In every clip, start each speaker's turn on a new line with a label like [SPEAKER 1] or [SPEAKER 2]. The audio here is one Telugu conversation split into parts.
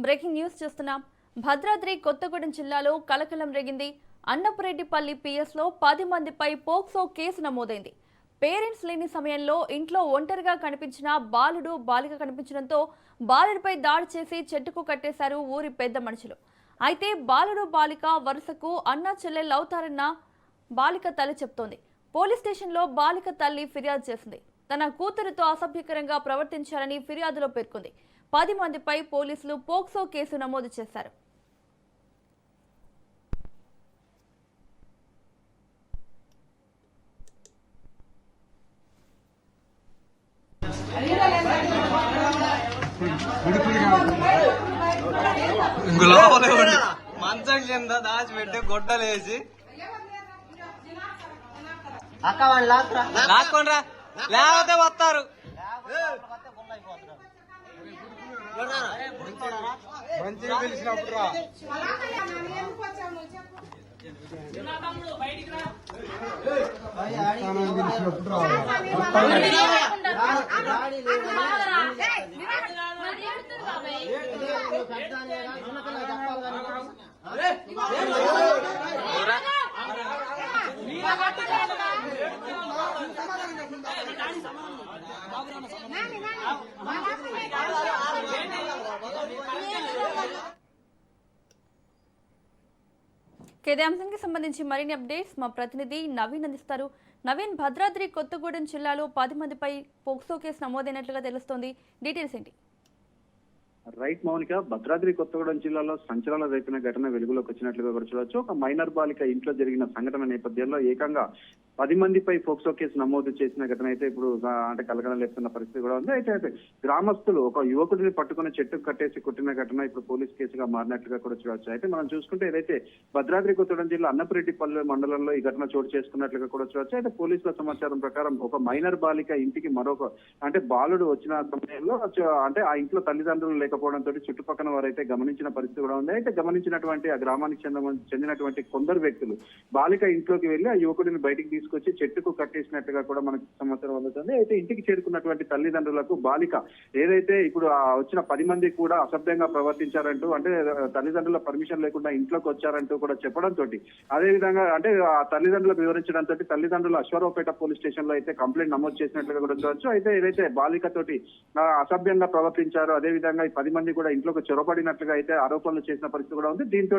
[SPEAKER 1] బ్రేకింగ్ న్యూస్ చూస్తున్నాం. భద్రాద్రి కొత్తగూడెం జిల్లాలో కలకలం రేగింది. అన్నపురెడ్డిపల్లి పిఎస్లో 10 మందిపై పోక్సో కేసు నమోదైంది. పేరెంట్స్ లేని సమయంలో ఇంట్లో ఒంటరిగా కనిపించిన బాలుడు బాలిక కనిపించడంతో బాలుడిపై దాడి చేసి చెట్టుకు కట్టేశారు ఊరి పెద్ద మనుషులు. అయితే బాలుడు బాలిక వరుసకు అన్నా చెల్లెళ్ళవుతారన్న బాలిక తల్లి చెప్తోంది. పోలీస్ స్టేషన్లో బాలిక తల్లి ఫిర్యాదు చేసింది. తన కూతురుతో అసభ్యకరంగా ప్రవర్తించారని ఫిర్యాదులో పేర్కొంది. 10 మందిపై పోలీసులు పోక్సో కేసు నమోదు చేశారు.
[SPEAKER 2] మంచం కింద దాచిపెట్టి గొడ్డలేసి
[SPEAKER 3] అక్క వాళ్ళు
[SPEAKER 2] లాక్కోండ్రా, లేకపోతే వస్తారు. మంచిగా పిలిచినప్పుడు రా.
[SPEAKER 1] ఇదే అంశానికి సంబంధించి మరిన్ని అప్డేట్స్ మా ప్రతినిధి నవీన్ అందిస్తారు. నవీన్, భద్రాద్రి కొత్తగూడెం జిల్లాలో 10 మందిపై పోక్సో కేసు నమోదైనట్లుగా తెలుస్తోంది. డీటెయిల్స్ ఏంటి?
[SPEAKER 4] రైట్ మౌనిక, భద్రాద్రి కొత్తగూడెం జిల్లాలో సంచలన రేపిన ఘటన వెలుగులోకి వచ్చినట్లుగా కూడా చూడవచ్చు. ఒక మైనర్ బాలిక ఇంట్లో జరిగిన సంఘటన నేపథ్యంలో ఏకంగా 10 మందిపై పోక్సో కేసు నమోదు చేసిన ఘటన అయితే ఇప్పుడు అంటే కలకలం లేపుతున్న పరిస్థితి కూడా ఉంది. అయితే గ్రామస్తులు ఒక యువకుడిని పట్టుకుని చెట్టుకు కట్టేసి కొట్టిన ఘటన ఇప్పుడు పోలీస్ కేసుగా మారినట్లుగా కూడా చూడవచ్చు. అయితే మనం చూసుకుంటే ఏదైతే భద్రాద్రి కొత్తగూడెం జిల్లా అన్నపురెడ్డిపల్లి మండలంలో ఈ ఘటన చోటు చేసుకున్నట్లుగా కూడా చూడవచ్చు. అయితే పోలీసుల సమాచారం ప్రకారం ఒక మైనర్ బాలిక ఇంటికి మరొక అంటే బాలుడు వచ్చిన సమయంలో అంటే ఆ ఇంట్లో తల్లిదండ్రులు లేకపోవడంతో చుట్టుపక్కల వారైతే గమనించిన పరిస్థితి కూడా ఉంది. అయితే గమనించినటువంటి ఆ గ్రామానికి చెందినటువంటి కొందరు వ్యక్తులు బాలిక ఇంట్లోకి వెళ్లి ఆ యువకుడిని బయటికి తీసుకొచ్చి చెట్టుకు కట్టేసినట్టుగా కూడా మనకు సమాచారం అందుతుంది. అయితే ఇంటికి చేరుకున్నటువంటి తల్లిదండ్రులకు బాలిక ఏదైతే ఇప్పుడు వచ్చిన 10 మంది కూడా అసభ్యంగా ప్రవర్తించారంటూ, అంటే తల్లిదండ్రుల పర్మిషన్ లేకుండా ఇంట్లోకి వచ్చారంటూ కూడా చెప్పడంతో అదే విధంగా అంటే ఆ తల్లిదండ్రులకు వివరించడంతో తల్లిదండ్రులు అశ్వారావుపేట పోలీస్ స్టేషన్ లో అయితే కంప్లైంట్ నమోదు చేసినట్లుగా కూడా చూడవచ్చు. అయితే ఏదైతే బాలికతోటి అసభ్యంగా ప్రవర్తించారో అదే విధంగా ఈ 10 మంది కూడా ఇంట్లోకి చొరబడినట్లుగా అయితే ఆరోపణలు చేసిన పరిస్థితి కూడా ఉంది. దీంతో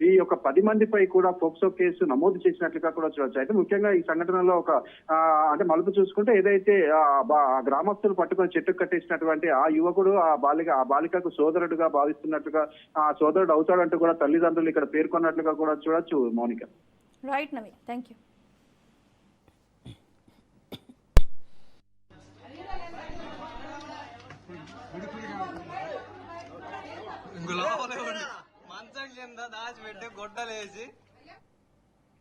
[SPEAKER 4] ఈ యొక్క 10 మందిపై కూడా పోక్సో కేసు నమోదు చేసినట్లుగా కూడా చూడవచ్చు. అయితే ముఖ్యంగా ఈ సంఘటనలో ఒక అంటే మలుపు చూసుకుంటే ఏదైతే గ్రామస్తులు పట్టుకొని చెట్టుకు కట్టేసినటువంటి ఆ యువకుడు ఆ బాలికకు సోదరుడుగా భావిస్తున్నట్టుగా ఆ సోదరుడు అవుతాడంటూ కూడా తల్లిదండ్రులు ఇక్కడ పేర్కొన్నట్లుగా కూడా చూడొచ్చు. Mounika.
[SPEAKER 1] Right Naveen, thank you.
[SPEAKER 2] మంచం కింద దాచిపెట్టి గొడ్డలేసి